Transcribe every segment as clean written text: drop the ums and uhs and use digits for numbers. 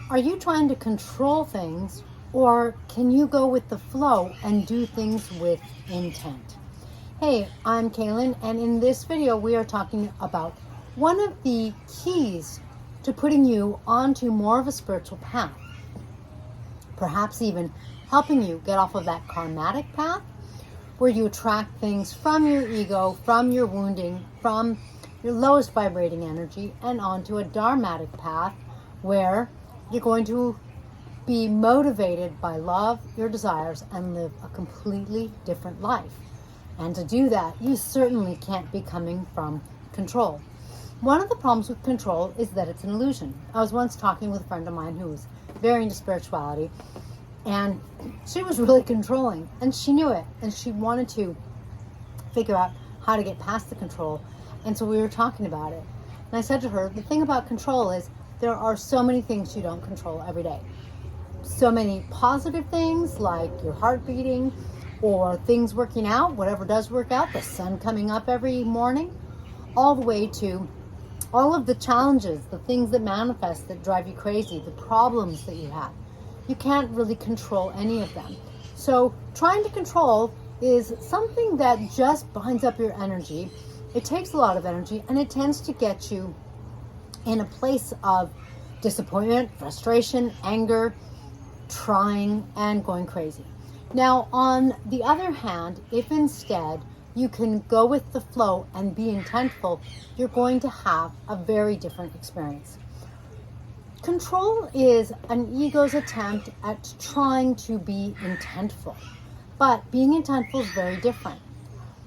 Are you trying to control things, or can you go with the flow and do things with intent? Hey, I'm Kaylyn, and in this video we are talking about one of the keys to putting you onto more of a spiritual path. Perhaps even helping you get off of that karmatic path where you attract things from your ego, from your wounding, from your lowest vibrating energy, and onto a dharmatic path where you're going to be motivated by love, your desires, and live a completely different life. And to do that, you certainly can't be coming from control. One of the problems with control is that it's an illusion. I was once talking with a friend of mine who was very into spirituality, and she was really controlling, and she knew it, and she wanted to figure out how to get past the control. And so we were talking about it. And I said to her, the thing about control is there are so many things you don't control every day. So many positive things like your heart beating or things working out, whatever does work out, the sun coming up every morning, all the way to all of the challenges, the things that manifest that drive you crazy, the problems that you have. You can't really control any of them. So trying to control is something that just binds up your energy. It takes a lot of energy, and it tends to get you in a place of disappointment, frustration, anger, trying, and going crazy. Now, on the other hand, if instead you can go with the flow and be intentful, you're going to have a very different experience. Control is an ego's attempt at trying to be intentful, but being intentful is very different.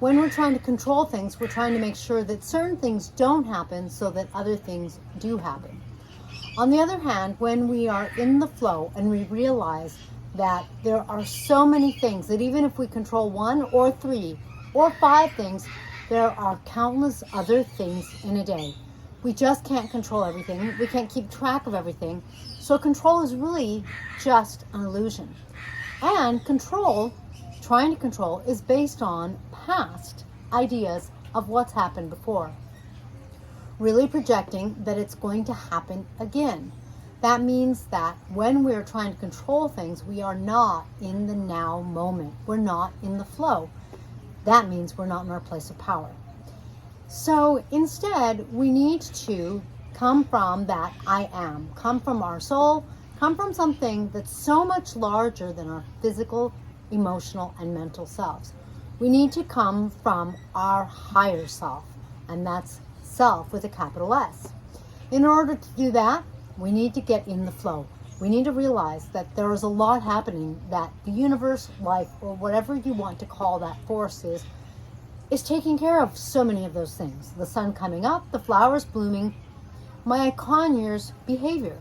When we're trying to control things, we're trying to make sure that certain things don't happen so that other things do happen. On the other hand, when we are in the flow and we realize that there are so many things that even if we control 1 or 3 or 5 things, there are countless other things in a day. We just can't control everything. We can't keep track of everything. So control is really just an illusion. And control, trying to control, is based on past ideas of what's happened before. Really projecting that it's going to happen again. That means that when we're trying to control things, we are not in the now moment. We're not in the flow. That means we're not in our place of power. So instead, we need to come from that I am, come from our soul, come from something that's so much larger than our physical, emotional, and mental selves. We need to come from our higher self, and that's self with a capital S. In order to do that, we need to get in the flow. We need to realize that there is a lot happening, that the universe, life, or whatever you want to call that force is taking care of so many of those things. The sun coming up, the flowers blooming, my Conyear's behavior.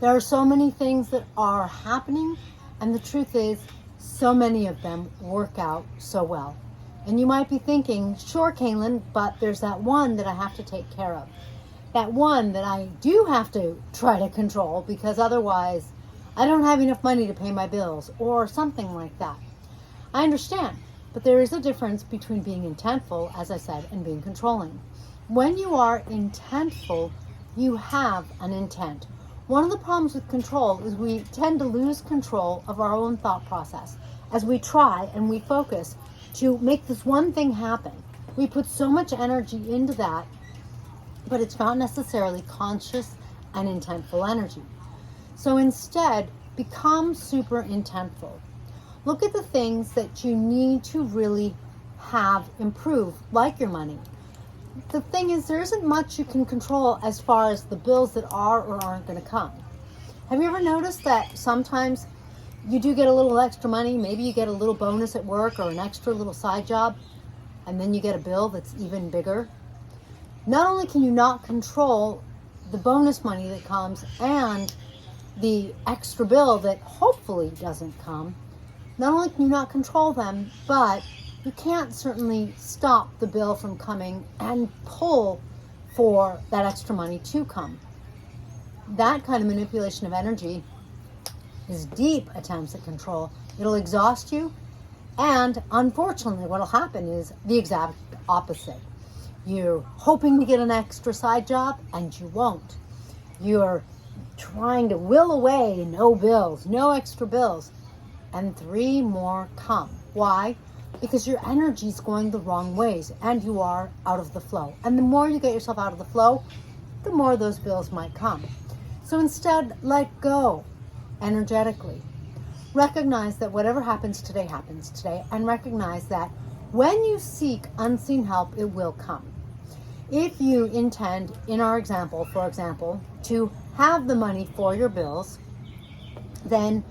There are so many things that are happening, and the truth is, so many of them work out so well. And you might be thinking, sure, Kaylyn, but there's that one that I have to take care of. That one that I do have to try to control because otherwise I don't have enough money to pay my bills or something like that. I understand, but there is a difference between being intentful, as I said, and being controlling. When you are intentful, you have an intent. One of the problems with control is we tend to lose control of our own thought process as we try and we focus to make this one thing happen. We put so much energy into that, but it's not necessarily conscious and intentful energy. So instead, become super intentful. Look at the things that you need to really have improve, like your money. The thing is, there isn't much you can control as far as the bills that are or aren't going to come. Have you ever noticed that sometimes you do get a little extra money, maybe you get a little bonus at work or an extra little side job, and then you get a bill that's even bigger? Not only can you not control the bonus money that comes and the extra bill that hopefully doesn't come, not only can you not control them, but you can't certainly stop the bill from coming and pull for that extra money to come. That kind of manipulation of energy is deep attempts at control. It'll exhaust you, and unfortunately what will happen is the exact opposite. You're hoping to get an extra side job and you won't. You're trying to will away no bills, no extra bills, and 3 more come. Why? Because your energy is going the wrong ways and you are out of the flow. And the more you get yourself out of the flow, the more those bills might come. So instead, let go energetically. Recognize that whatever happens today, and recognize that when you seek unseen help, it will come. If you intend, in our example, for example, to have the money for your bills, then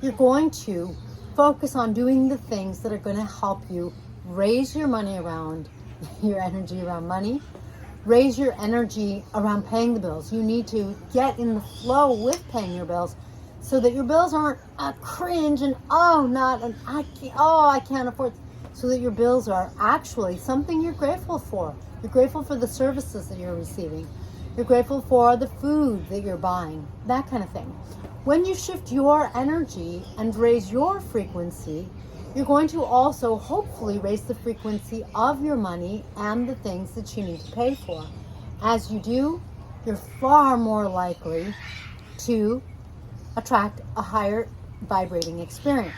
you're going to focus on doing the things that are going to help you raise your money around, your energy around money, raise your energy around paying the bills. You need to get in the flow with paying your bills so that your bills aren't a cringe and I can't afford, so that your bills are actually something you're grateful for. You're grateful for the services that you're receiving. You're grateful for the food that you're buying, that kind of thing. When you shift your energy and raise your frequency, you're going to also hopefully raise the frequency of your money and the things that you need to pay for. As you do, you're far more likely to attract a higher vibrating experience.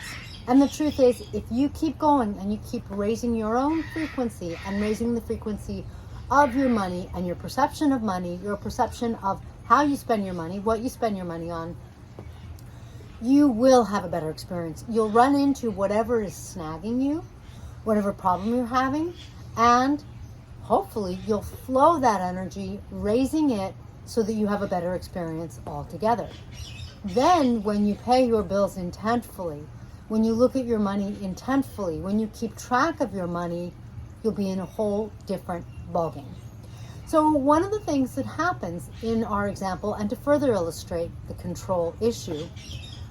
And the truth is, if you keep going and you keep raising your own frequency and raising the frequency of your money and your perception of money, your perception of how you spend your money, what you spend your money on, you will have a better experience. You'll run into whatever is snagging you, whatever problem you're having, and hopefully you'll flow that energy, raising it so that you have a better experience altogether. Then when you pay your bills intentfully, when you look at your money intentfully, when you keep track of your money, you'll be in a whole different ballgame. So one of the things that happens in our example, and to further illustrate the control issue,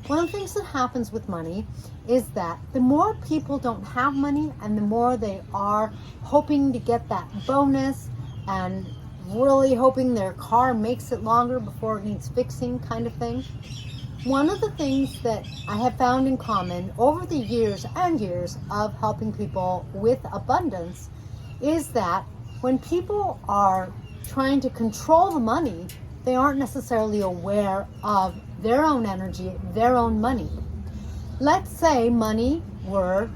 one of the things that happens with money is that the more people don't have money and the more they are hoping to get that bonus and really hoping their car makes it longer before it needs fixing kind of thing. One of the things that I have found in common over the years and years of helping people with abundance is that when people are trying to control the money, they aren't necessarily aware of their own energy, their own money. Let's say money were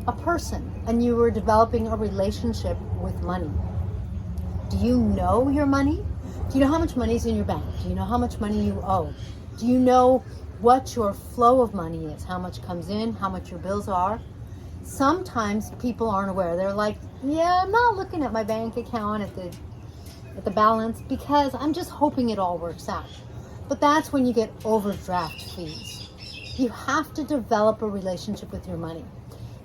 a person and you were developing a relationship with money. Do you know your money? Do you know how much money is in your bank? Do you know how much money you owe? Do you know what your flow of money is? How much comes in? How much your bills are? Sometimes people aren't aware. They're like, yeah, I'm not looking at my bank account at the balance because I'm just hoping it all works out. But that's when you get overdraft fees. You have to develop a relationship with your money.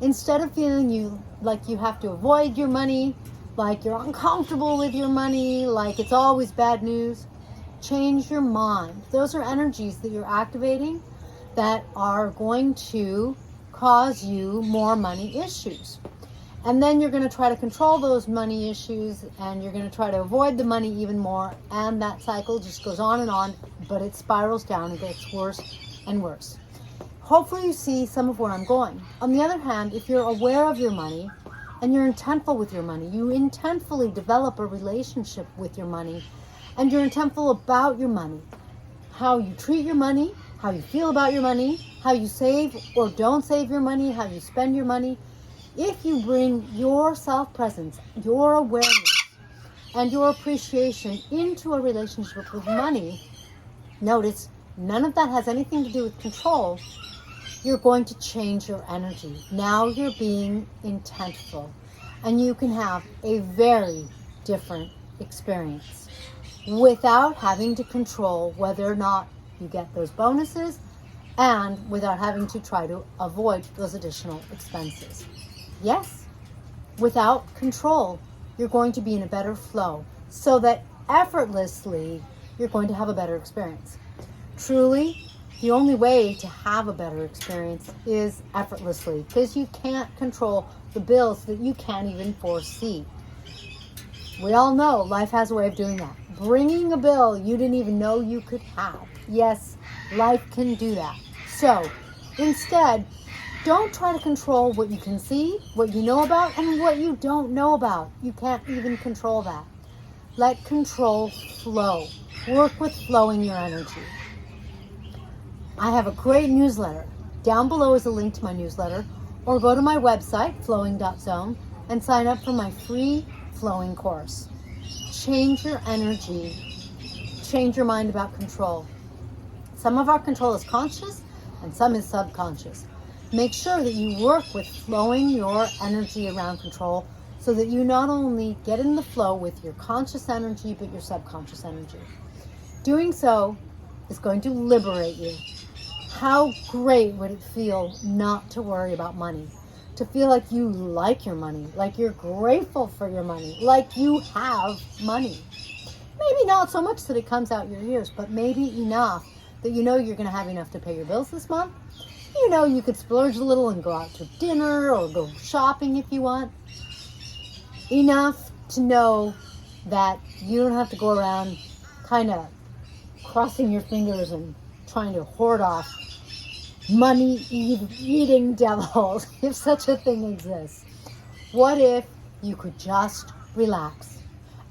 Instead of feeling like you have to avoid your money, like you're uncomfortable with your money, like it's always bad news, change your mind. Those are energies that you're activating that are going to cause you more money issues. And then you're going to try to control those money issues and you're going to try to avoid the money even more. And that cycle just goes on, but it spirals down and gets worse and worse. Hopefully you see some of where I'm going. On the other hand, if you're aware of your money and you're intentful with your money, you intentfully develop a relationship with your money and you're intentful about your money, how you treat your money, how you feel about your money, how you save or don't save your money, how you spend your money. If you bring your self-presence, your awareness, and your appreciation into a relationship with money, notice none of that has anything to do with control. You're going to change your energy. Now you're being intentful, and you can have a very different experience without having to control whether or not you get those bonuses and without having to try to avoid those additional expenses. Yes, without control, you're going to be in a better flow so that effortlessly you're going to have a better experience. Truly, the only way to have a better experience is effortlessly, because you can't control the bills that you can't even foresee. We all know life has a way of doing that. Bringing a bill you didn't even know you could have. Yes, life can do that. So instead, don't try to control what you can see, what you know about, and what you don't know about. You can't even control that. Let control flow. work with flowing your energy. I have a great newsletter. Down below is a link to my newsletter, or go to my website, Flowing.Zone, and sign up for my free flowing course. Change your energy. Change your mind about control. Some of our control is conscious and some is subconscious. Make sure that you work with flowing your energy around control so that you not only get in the flow with your conscious energy, but your subconscious energy. Doing so is going to liberate you. How great would it feel not to worry about money? To feel like you like your money, like you're grateful for your money, like you have money. Maybe not so much that it comes out your ears, but maybe enough that you know you're going to have enough to pay your bills this month. You know you could splurge a little and go out to dinner or go shopping if you want. Enough to know that you don't have to go around kind of crossing your fingers and trying to hoard off money-eating devils, if such a thing exists. What if you could just relax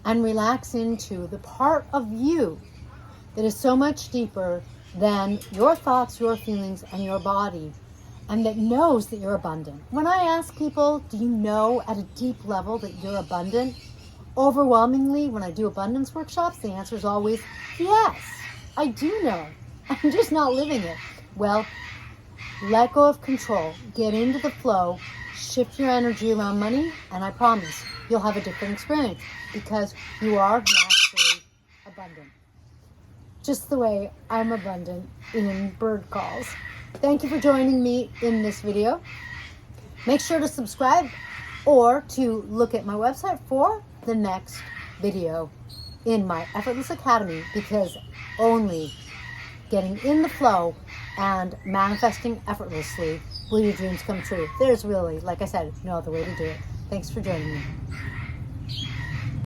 and relax into the part of you that is so much deeper than your thoughts, your feelings, and your body, and that knows that you're abundant? When I ask people, do you know at a deep level that you're abundant? Overwhelmingly, when I do abundance workshops, the answer is always, yes, I do know. I'm just not living it. Well, let go of control, get into the flow, shift your energy around money, and I promise you'll have a different experience because you are naturally abundant. Just the way I'm abundant in bird calls. Thank you for joining me in this video. Make sure to subscribe or to look at my website for the next video in my Effortless Academy, because only getting in the flow and manifesting effortlessly will your dreams come true. There's really, like I said, no other way to do it. Thanks for joining me.